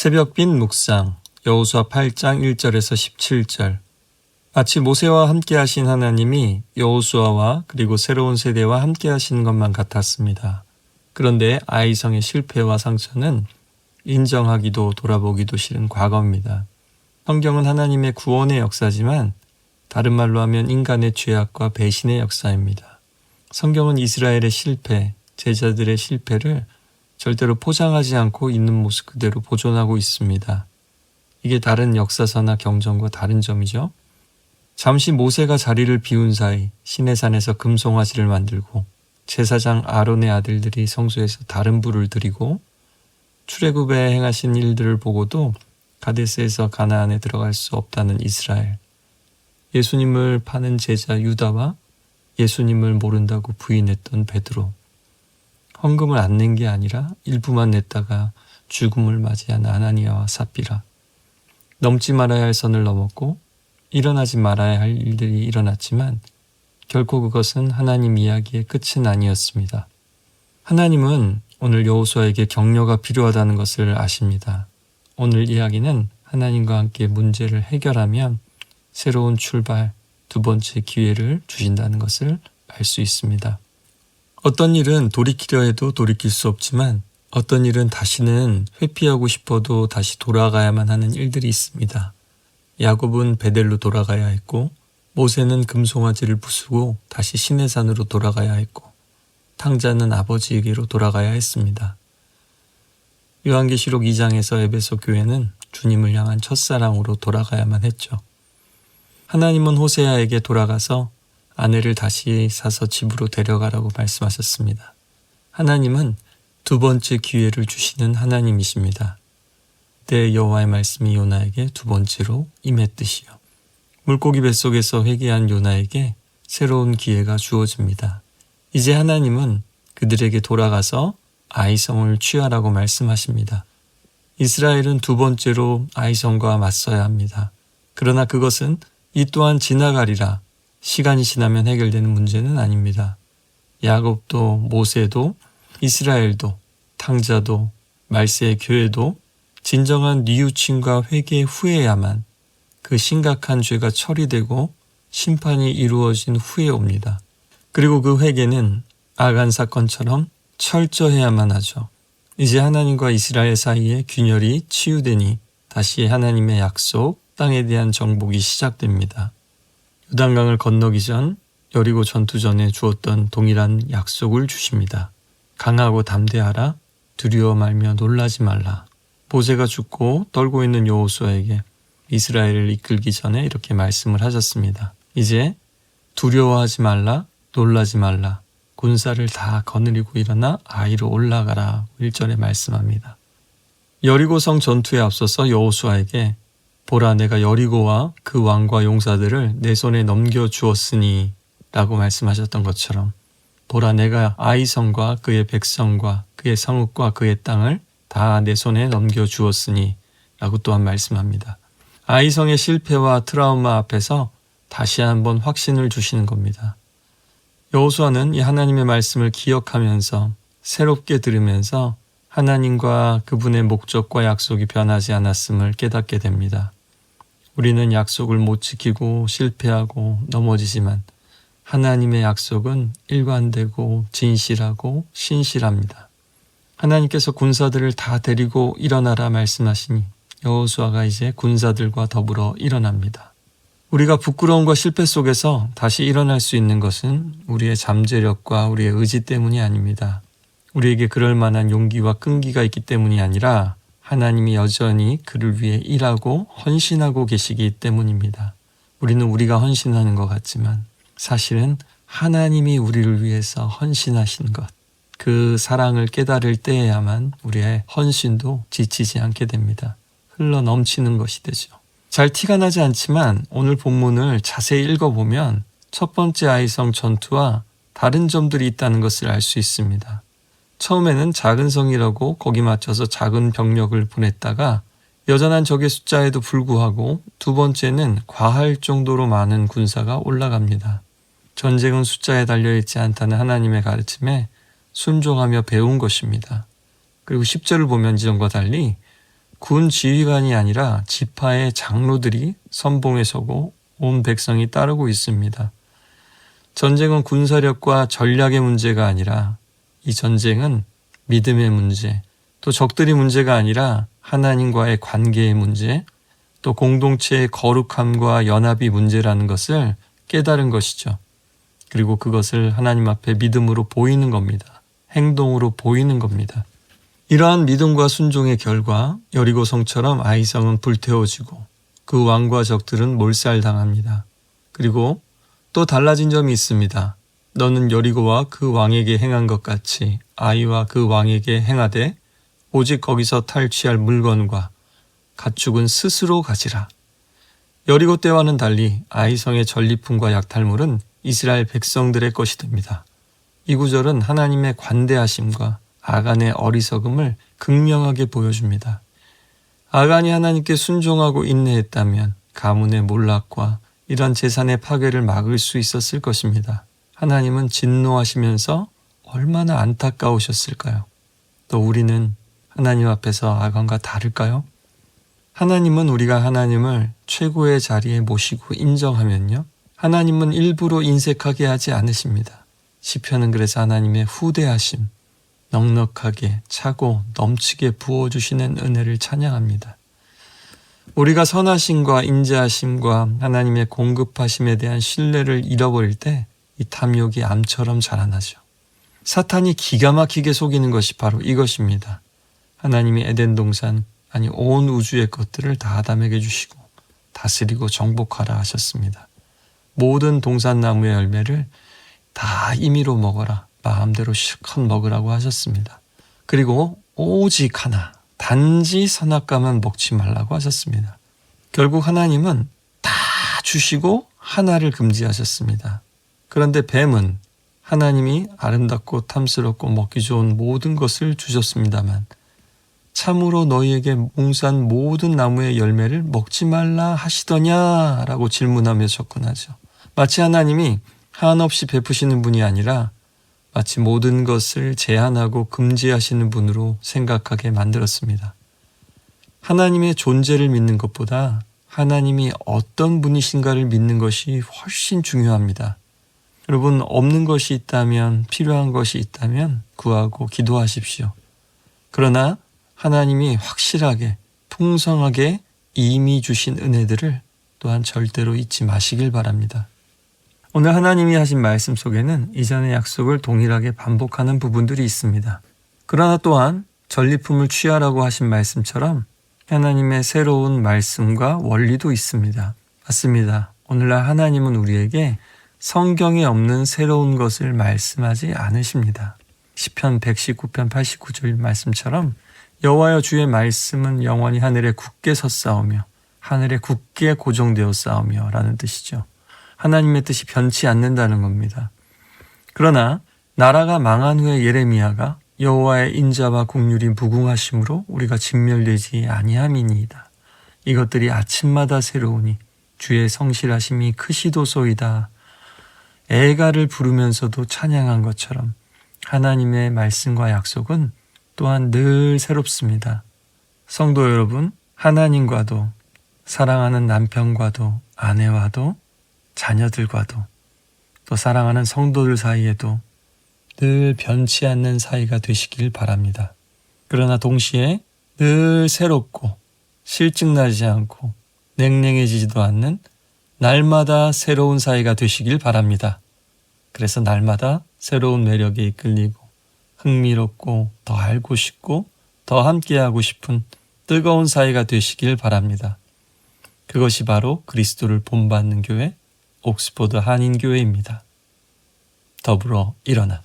새벽빛 묵상 여호수아 8장 1절에서 17절. 마치 모세와 함께 하신 하나님이 여호수아와 그리고 새로운 세대와 함께 하신 것만 같았습니다. 그런데 아이성의 실패와 상처는 인정하기도 돌아보기도 싫은 과거입니다. 성경은 하나님의 구원의 역사지만 다른 말로 하면 인간의 죄악과 배신의 역사입니다. 성경은 이스라엘의 실패, 제자들의 실패를 절대로 포장하지 않고 있는 모습 그대로 보존하고 있습니다. 이게 다른 역사서나 경전과 다른 점이죠. 잠시 모세가 자리를 비운 사이 시내산에서 금송아지를 만들고 제사장 아론의 아들들이 성소에서 다른 불을 드리고 출애굽에 행하신 일들을 보고도 가데스에서 가나안에 들어갈 수 없다는 이스라엘, 예수님을 파는 제자 유다와 예수님을 모른다고 부인했던 베드로, 헌금을 안 낸 게 아니라 일부만 냈다가 죽음을 맞이한 아나니아와 삽비라, 넘지 말아야 할 선을 넘었고 일어나지 말아야 할 일들이 일어났지만 결코 그것은 하나님 이야기의 끝은 아니었습니다. 하나님은 오늘 여호수아에게 격려가 필요하다는 것을 아십니다. 오늘 이야기는 하나님과 함께 문제를 해결하면 새로운 출발, 두 번째 기회를 주신다는 것을 알 수 있습니다. 어떤 일은 돌이키려 해도 돌이킬 수 없지만 어떤 일은 다시는 회피하고 싶어도 다시 돌아가야만 하는 일들이 있습니다. 야곱은 베델로 돌아가야 했고 모세는 금송아지를 부수고 다시 시내산으로 돌아가야 했고 탕자는 아버지에게로 돌아가야 했습니다. 요한계시록 2장에서 에베소 교회는 주님을 향한 첫사랑으로 돌아가야만 했죠. 하나님은 호세아에게 돌아가서 아내를 다시 사서 집으로 데려가라고 말씀하셨습니다. 하나님은 두 번째 기회를 주시는 하나님이십니다. 그때 여호와의 말씀이 요나에게 두 번째로 임했듯이요. 물고기 뱃속에서 회개한 요나에게 새로운 기회가 주어집니다. 이제 하나님은 그들에게 돌아가서 아이성을 취하라고 말씀하십니다. 이스라엘은 두 번째로 아이성과 맞서야 합니다. 그러나 그것은 이 또한 지나가리라, 시간이 지나면 해결되는 문제는 아닙니다. 야곱도 모세도 이스라엘도 탕자도 말세의 교회도 진정한 뉘우침과 회개 후에야만 그 심각한 죄가 처리되고 심판이 이루어진 후에 옵니다. 그리고 그 회개는 아간 사건처럼 철저해야만 하죠. 이제 하나님과 이스라엘 사이에 균열이 치유되니 다시 하나님의 약속, 땅에 대한 정복이 시작됩니다. 요단강을 건너기 전 여리고 전투 전에 주었던 동일한 약속을 주십니다. 강하고 담대하라, 두려워 말며 놀라지 말라. 모세가 죽고 떨고 있는 여호수아에게 이스라엘을 이끌기 전에 이렇게 말씀을 하셨습니다. 이제 두려워하지 말라, 놀라지 말라. 군사를 다 거느리고 일어나 아이로 올라가라. 1절에 말씀합니다. 여리고성 전투에 앞서서 여호수아에게 보라, 내가 여리고와 그 왕과 용사들을 내 손에 넘겨주었으니 라고 말씀하셨던 것처럼 보라, 내가 아이성과 그의 백성과 그의 성읍과 그의 땅을 다 내 손에 넘겨주었으니 라고 또한 말씀합니다. 아이성의 실패와 트라우마 앞에서 다시 한번 확신을 주시는 겁니다. 여호수아는 이 하나님의 말씀을 기억하면서 새롭게 들으면서 하나님과 그분의 목적과 약속이 변하지 않았음을 깨닫게 됩니다. 우리는 약속을 못 지키고 실패하고 넘어지지만 하나님의 약속은 일관되고 진실하고 신실합니다. 하나님께서 군사들을 다 데리고 일어나라 말씀하시니 여호수아가 이제 군사들과 더불어 일어납니다. 우리가 부끄러움과 실패 속에서 다시 일어날 수 있는 것은 우리의 잠재력과 우리의 의지 때문이 아닙니다. 우리에게 그럴 만한 용기와 끈기가 있기 때문이 아니라 하나님이 여전히 그를 위해 일하고 헌신하고 계시기 때문입니다. 우리는 우리가 헌신하는 것 같지만 사실은 하나님이 우리를 위해서 헌신하신 것, 그 사랑을 깨달을 때에야만 우리의 헌신도 지치지 않게 됩니다. 흘러 넘치는 것이 되죠. 잘 티가 나지 않지만 오늘 본문을 자세히 읽어보면 첫 번째 아이성 전투와 다른 점들이 있다는 것을 알 수 있습니다. 처음에는 작은 성이라고 거기 맞춰서 작은 병력을 보냈다가 여전한 적의 숫자에도 불구하고 두 번째는 과할 정도로 많은 군사가 올라갑니다. 전쟁은 숫자에 달려있지 않다는 하나님의 가르침에 순종하며 배운 것입니다. 그리고 10절을 보면 이전과 달리 군 지휘관이 아니라 지파의 장로들이 선봉에 서고 온 백성이 따르고 있습니다. 전쟁은 군사력과 전략의 문제가 아니라 이 전쟁은 믿음의 문제, 또 적들이 문제가 아니라 하나님과의 관계의 문제, 또 공동체의 거룩함과 연합이 문제라는 것을 깨달은 것이죠. 그리고 그것을 하나님 앞에 믿음으로 보이는 겁니다. 행동으로 보이는 겁니다. 이러한 믿음과 순종의 결과 여리고 성처럼 아이성은 불태워지고 그 왕과 적들은 몰살당합니다. 그리고 또 달라진 점이 있습니다. 너는 여리고와 그 왕에게 행한 것 같이 아이와 그 왕에게 행하되 오직 거기서 탈취할 물건과 가축은 스스로 가지라. 여리고 때와는 달리 아이성의 전리품과 약탈물은 이스라엘 백성들의 것이 됩니다. 이 구절은 하나님의 관대하심과 아간의 어리석음을 극명하게 보여줍니다. 아간이 하나님께 순종하고 인내했다면 가문의 몰락과 이런 재산의 파괴를 막을 수 있었을 것입니다. 하나님은 진노하시면서 얼마나 안타까우셨을까요? 또 우리는 하나님 앞에서 아간과 다를까요? 하나님은 우리가 하나님을 최고의 자리에 모시고 인정하면요, 하나님은 일부러 인색하게 하지 않으십니다. 시편은 그래서 하나님의 후대하심, 넉넉하게 차고 넘치게 부어주시는 은혜를 찬양합니다. 우리가 선하심과 인자하심과 하나님의 공급하심에 대한 신뢰를 잃어버릴 때 이 탐욕이 암처럼 자라나죠. 사탄이 기가 막히게 속이는 것이 바로 이것입니다. 하나님이 에덴 동산, 아니 온 우주의 것들을 다 아담에게 주시고 다스리고 정복하라 하셨습니다. 모든 동산나무의 열매를 다 임의로 먹어라, 마음대로 실컷 먹으라고 하셨습니다. 그리고 오직 하나, 단지 선악과만 먹지 말라고 하셨습니다. 결국 하나님은 다 주시고 하나를 금지하셨습니다. 그런데 뱀은 하나님이 아름답고 탐스럽고 먹기 좋은 모든 것을 주셨습니다만 참으로 너희에게 몽산 모든 나무의 열매를 먹지 말라 하시더냐라고 질문하며 접근하죠. 마치 하나님이 한없이 베푸시는 분이 아니라 마치 모든 것을 제한하고 금지하시는 분으로 생각하게 만들었습니다. 하나님의 존재를 믿는 것보다 하나님이 어떤 분이신가를 믿는 것이 훨씬 중요합니다. 여러분, 없는 것이 있다면, 필요한 것이 있다면 구하고 기도하십시오. 그러나 하나님이 확실하게, 풍성하게 이미 주신 은혜들을 또한 절대로 잊지 마시길 바랍니다. 오늘 하나님이 하신 말씀 속에는 이전의 약속을 동일하게 반복하는 부분들이 있습니다. 그러나 또한 전리품을 취하라고 하신 말씀처럼 하나님의 새로운 말씀과 원리도 있습니다. 맞습니다. 오늘날 하나님은 우리에게 성경에 없는 새로운 것을 말씀하지 않으십니다. 시편 119편 89절 말씀처럼 여호와여 주의 말씀은 영원히 하늘에 굳게 섰사오며 하늘에 굳게 고정되어 싸우며 라는 뜻이죠. 하나님의 뜻이 변치 않는다는 겁니다. 그러나 나라가 망한 후에 예레미야가 여호와의 인자와 긍휼이 무궁하심으로 우리가 진멸되지 아니함이니이다. 이것들이 아침마다 새로우니 주의 성실하심이 크시도소이다. 애가를 부르면서도 찬양한 것처럼 하나님의 말씀과 약속은 또한 늘 새롭습니다. 성도 여러분, 하나님과도 사랑하는 남편과도 아내와도 자녀들과도 또 사랑하는 성도들 사이에도 늘 변치 않는 사이가 되시길 바랍니다. 그러나 동시에 늘 새롭고 실증나지 않고 냉랭해지지도 않는 날마다 새로운 사이가 되시길 바랍니다. 그래서 날마다 새로운 매력에 이끌리고 흥미롭고 더 알고 싶고 더 함께하고 싶은 뜨거운 사이가 되시길 바랍니다. 그것이 바로 그리스도를 본받는 교회 옥스포드 한인교회입니다. 더불어 일어나.